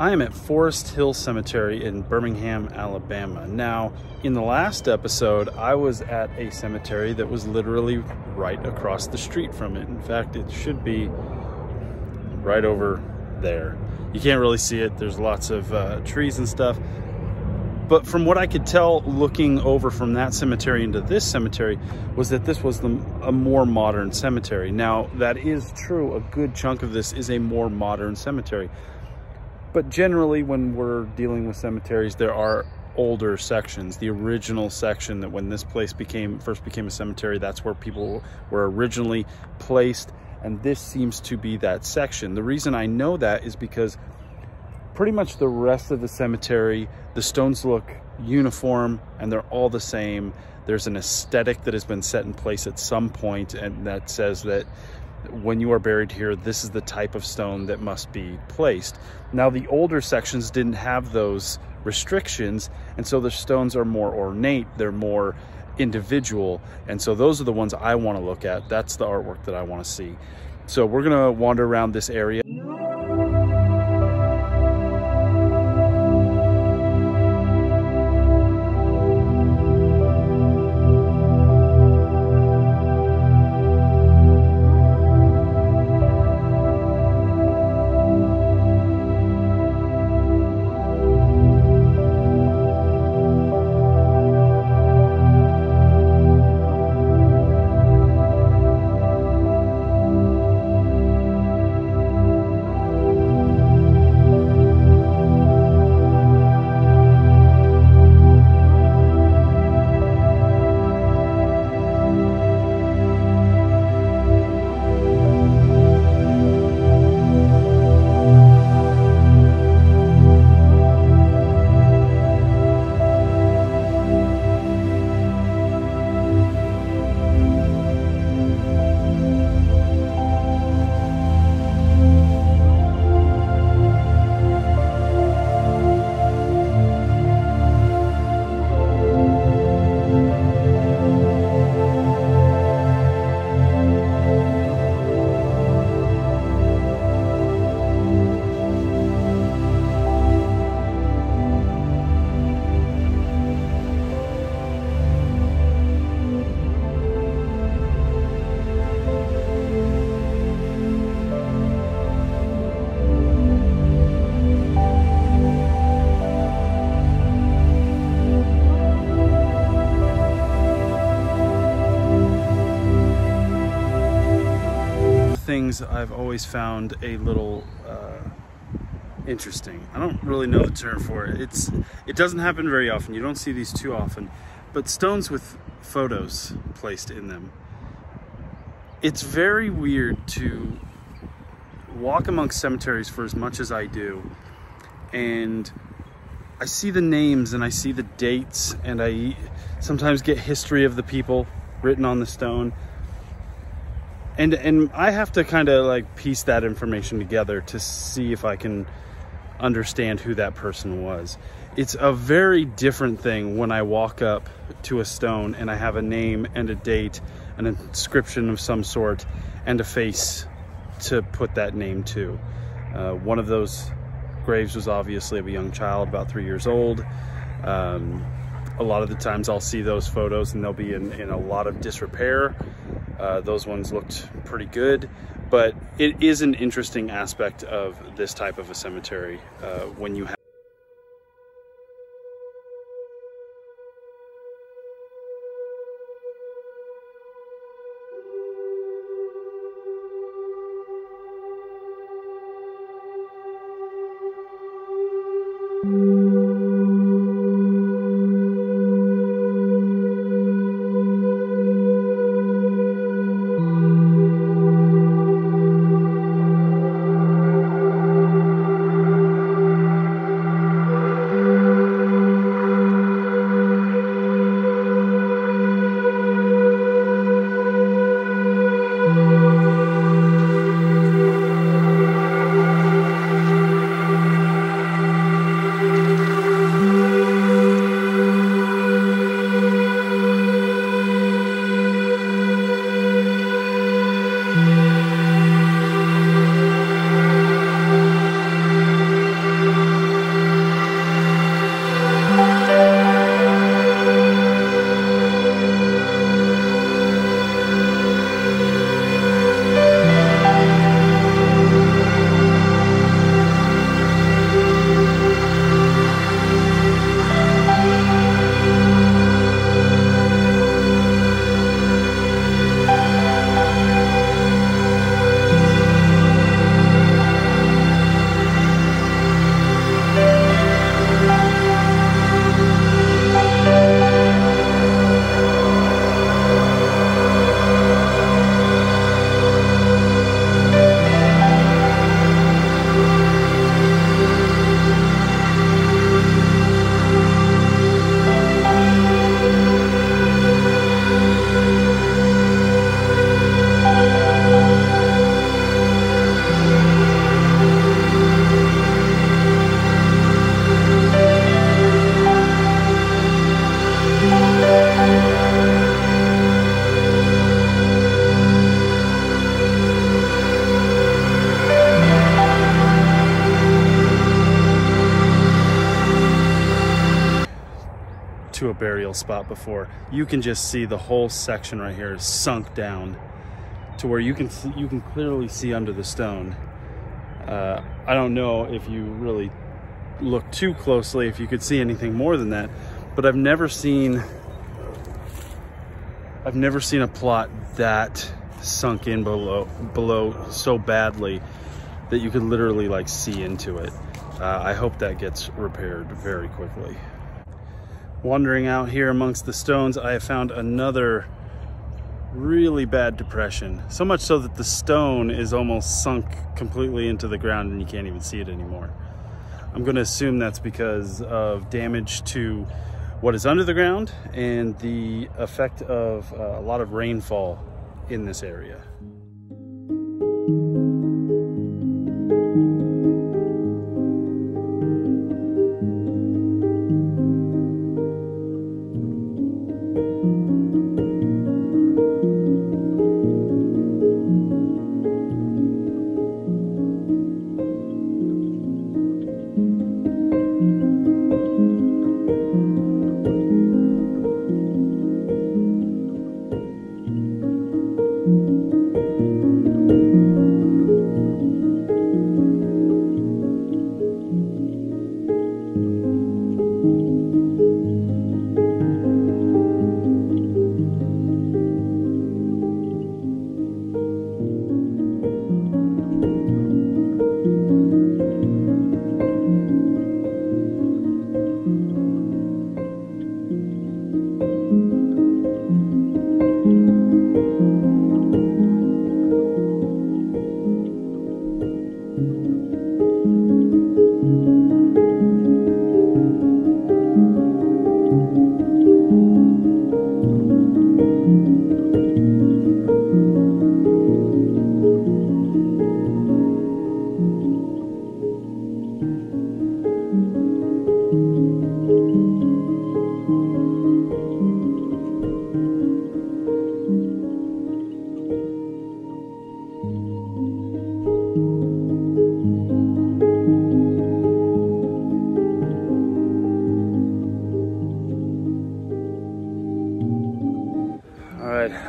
I am at Forest Hill Cemetery in Birmingham, Alabama. Now, in the last episode, I was at a cemetery that was literally right across the street from it. In fact, it should be right over there. You can't really see it. There's lots of trees and stuff. But from what I could tell, looking over from that cemetery into this cemetery, was that this was a more modern cemetery. Now, that is true. A good chunk of this is a more modern cemetery. But generally, when we're dealing with cemeteries, there are older sections. The original section that when this place first became a cemetery, that's where people were originally placed. And this seems to be that section. The reason I know that is because pretty much the rest of the cemetery, the stones look uniform and they're all the same. There's an aesthetic that has been set in place at some point, and that says that when you are buried here, this is the type of stone that must be placed. Now, the older sections didn't have those restrictions, and so the stones are more ornate, they're more individual, and so those are the ones I want to look at. That's the artwork that I want to see. So we're gonna wander around this area. Things I've always found a little interesting. I don't really know the term for it. It doesn't happen very often. You don't see these too often, but stones with photos placed in them. It's very weird to walk amongst cemeteries for as much as I do, and I see the names and I see the dates, and I sometimes get history of the people written on the stone. And I have to kind of like piece that information together to see if I can understand who that person was. It's a very different thing when I walk up to a stone and I have a name and a date, an inscription of some sort, and a face to put that name to. One of those graves was obviously of a young child, about 3 years old. A lot of the times I'll see those photos and they'll be in a lot of disrepair. Those ones looked pretty good, but it is an interesting aspect of this type of a cemetery when you have burial spot before. You can just see the whole section right here is sunk down to where you can clearly see under the stone. I don't know if you really look too closely if you could see anything more than that, but I've never seen a plot that sunk in below so badly that you could literally like see into it. I hope that gets repaired very quickly. Wandering out here amongst the stones, I have found another really bad depression. So much so that the stone is almost sunk completely into the ground and you can't even see it anymore. I'm going to assume that's because of damage to what is under the ground and the effect of a lot of rainfall in this area.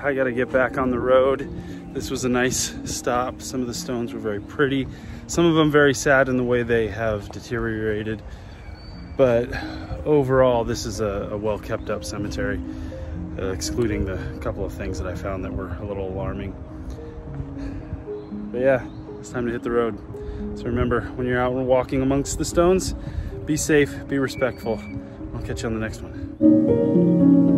I gotta get back on the road. This was a nice stop. Some of the stones were very pretty. Some of them very sad in the way they have deteriorated. But overall, this is a well kept up cemetery, excluding the couple of things that I found that were a little alarming. But yeah, it's time to hit the road. So remember, when you're out walking amongst the stones, be safe, be respectful. I'll catch you on the next one.